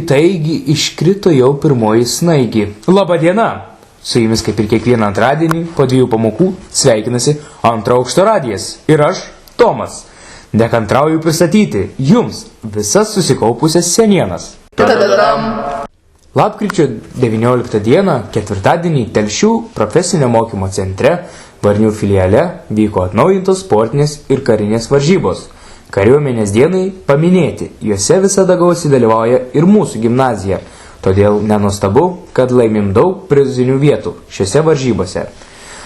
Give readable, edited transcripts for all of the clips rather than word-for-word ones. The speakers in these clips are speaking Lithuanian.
Taigi, iškrito jau pirmoji snaigi. Labadiena! Su jumis kaip ir kiekvieną antradienį po 2 pamokų sveikinasi Antro aukšto radijas. Ir aš, Tomas, nekantrauju pristatyti jums visas susikaupusias senienas. Lapkričio 19 dieną, ketvirtadienį, Telšių profesinio mokymo centre Varnių filiale vyko atnaujintos sportinės ir karinės varžybos. Kariuomenės dienai paminėti, juose visada gausiai dalyvauja ir mūsų gimnazija, todėl nenuostabu, kad laimim daug prizinių vietų šiose varžybose.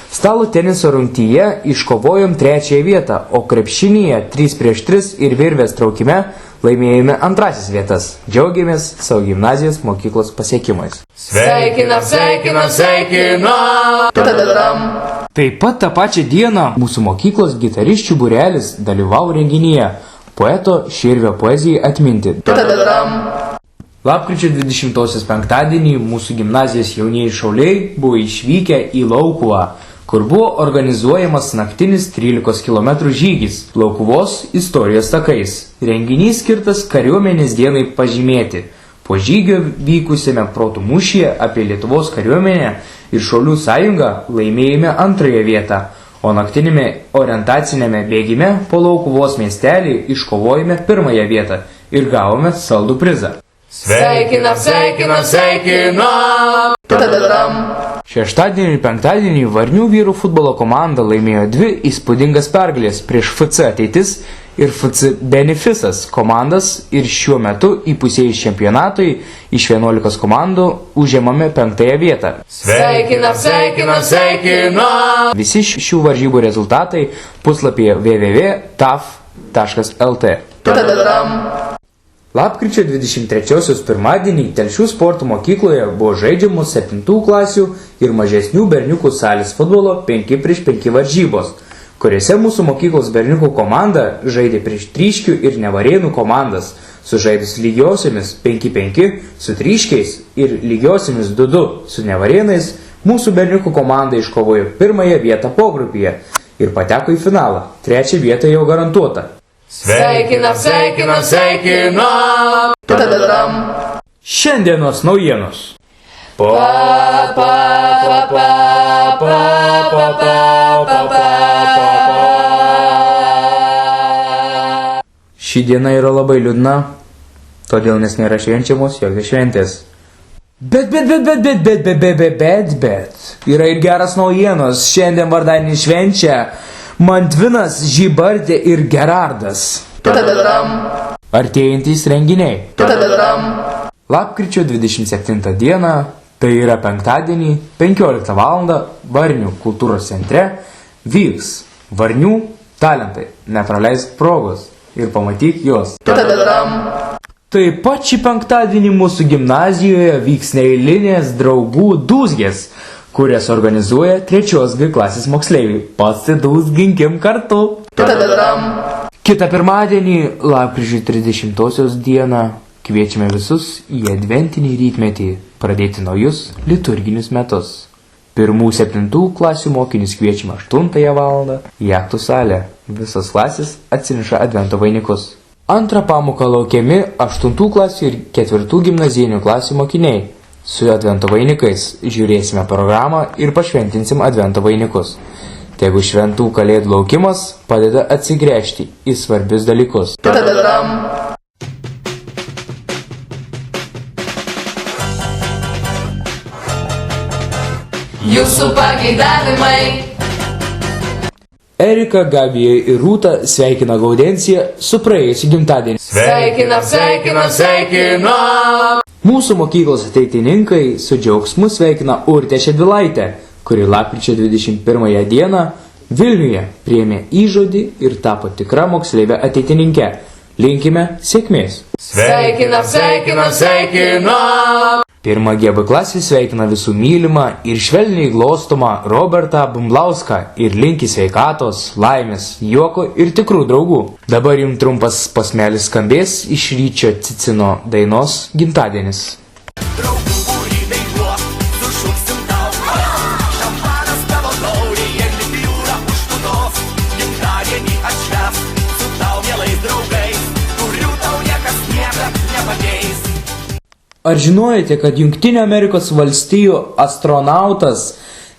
Stalo teniso rungtyje iškovojom 3 vietą, o krepšinyje 3-3 ir virvės traukime laimėjome 2 vietas. Džiaugiamės savo gimnazijos mokyklos pasiekimais. Sveikinam! Taip pat tą pačią dieną mūsų mokyklos gitarisčių būrelis dalyvavo renginyje poeto Širvio poezijai atminti. Lapkričio 20-osios penktadienį mūsų gimnazijos jaunieji šauliai buvo išvykę į Laukuvą, kur buvo organizuojamas naktinis 13 km žygis Laukuvos istorijos takais. Renginys skirtas kariuomenės dienai pažymėti. Po žygio vykusiame protų mūšyje apie Lietuvos kariuomenę ir Šaulių sąjungą laimėjome 2 vietą, o naktinėme orientacinėme bėgime po Laukuvos miestelį iškovojome 1 vietą ir gavome saldų prizą. Sveikinam! Šeštadienį ir penktadienį Varnių vyrų futbolo komanda laimėjo 2 įspūdingas pergalės prieš FC Ateitis ir FC Benefisas komandas ir šiuo metu įpusėjus čempionatui iš 11 komandų užėmame 5 vietą. Sveikinam! Visi šių varžybų rezultatai puslapyje www.taf.lt. Lapkričio 23-osios pirmadienį Telšių sporto mokykloje buvo žaidžiamos 7 klasių ir mažesnių berniukų salės futbolo 5x5 varžybos, kuriuose mūsų mokyklos berniukų komanda žaidė prieš Tryškių ir Nevarėnų komandas, sužaidus lygiosiomis 5-5 su Tryškiais ir lygiosiomis 2-2 su Nevarėnais. Mūsų berniukų komanda iškovojo 1 vietą pogrupyje ir pateko į finalą. 3 vieta jau garantuota. Sveikinam! Šiandienos naujienos. Ši diena yra labai liūdna, todėl nes nėra švenčiamos jokios šventės. Bet, yra ir geras naujienos. Šiandien vardadienį švenčia Mantvinas, Žybardė ir Gerardas. Artėjantys renginiai. Lapkričio 27 dieną, tai yra penktadienį, 15 val. Varnių kultūros centre vyks Varnių talentai. Nepraleisk progos ir pamatyk juos. Taip pat šį penktadienį mūsų gimnazijoje vyks neeilinės draugų dūzgės, kurias organizuoja 3 G klasės moksleiviai. Pasidūzginkim kartu. Kitą pirmadienį, lapkričio 30-osios dieną, kviečiame visus į adventinį rytmetį pradėti naujus liturginius metus. 1-7 klasių mokinius kviečiame 8 val. Į aktų salę. Visos klasės atsineša advento vainikus. Antrą pamoką laukiami 8 klasių ir 4 gimnazijinių klasių mokiniai. Su advento vainikais žiūrėsime programą ir pašventinsim advento vainikus. Tegu šventų kalėdų laukimas padeda atsigręžti į svarbius dalykus. Jūsų pageidavimai. Erika, Gabija ir Rūta sveikina Gaudenciją su praėjusiu gimtadienį. Sveikinam! Mūsų mokyklos ateitininkai su džiaugsmu sveikina Urtę Šedvilaitę, kuri lapkričio 21 dieną Vilniuje priėmė įžodį ir tapo tikra moksleivė ateitininke. Linkime sėkmės. Sveikinam! 1 GB klasė sveikina visų mylimą ir švelniai glostomą Robertą Bumblauską ir linki sveikatos, laimės, juoko ir tikrų draugų. Dabar jums trumpas posmelis skambės iš Ryčio Cicino dainos Gimtadienis. Draugų būrį dainuok, sušuksim tau. Šampanas tavo taurėje, lipiūra užputos. Gimtadienį atšvęs su tau mielais draugais, kurių tau niekas niekad nepadės. Ar žinojate, kad Jungtinių Amerikos valstijų astronautas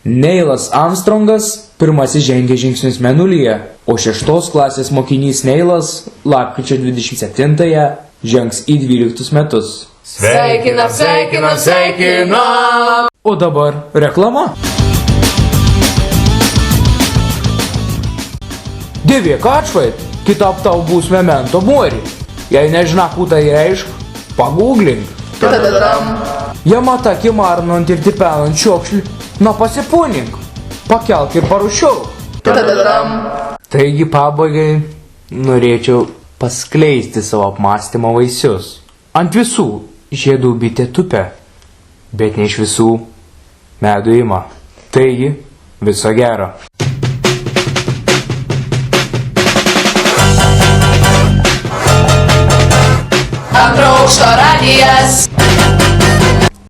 Neilas Armstrongas pirmasis žengė žingsnius Mėnulyje, o 6 klasės mokinys Neilas lapkričio 27-ąją žengs į 12 metus. Sveikinam, sveikinam, sveikinam. O dabar reklama. Dėvėk atšvait, kitap tau bus memento mori. Jei nežina, ką tai reiškia, pagūglink. Tadadam. Jei mata kimarnant ir tipenant šiokšlį, na pasipūnink, pakelk ir parušiau. Tadadam. Taigi pabaigai norėčiau paskleisti savo apmąstymo vaisius. Ant visų žiedų bitė tupia, bet ne iš visų medų ima. Taigi, viso gero. Antro aukšto radijas.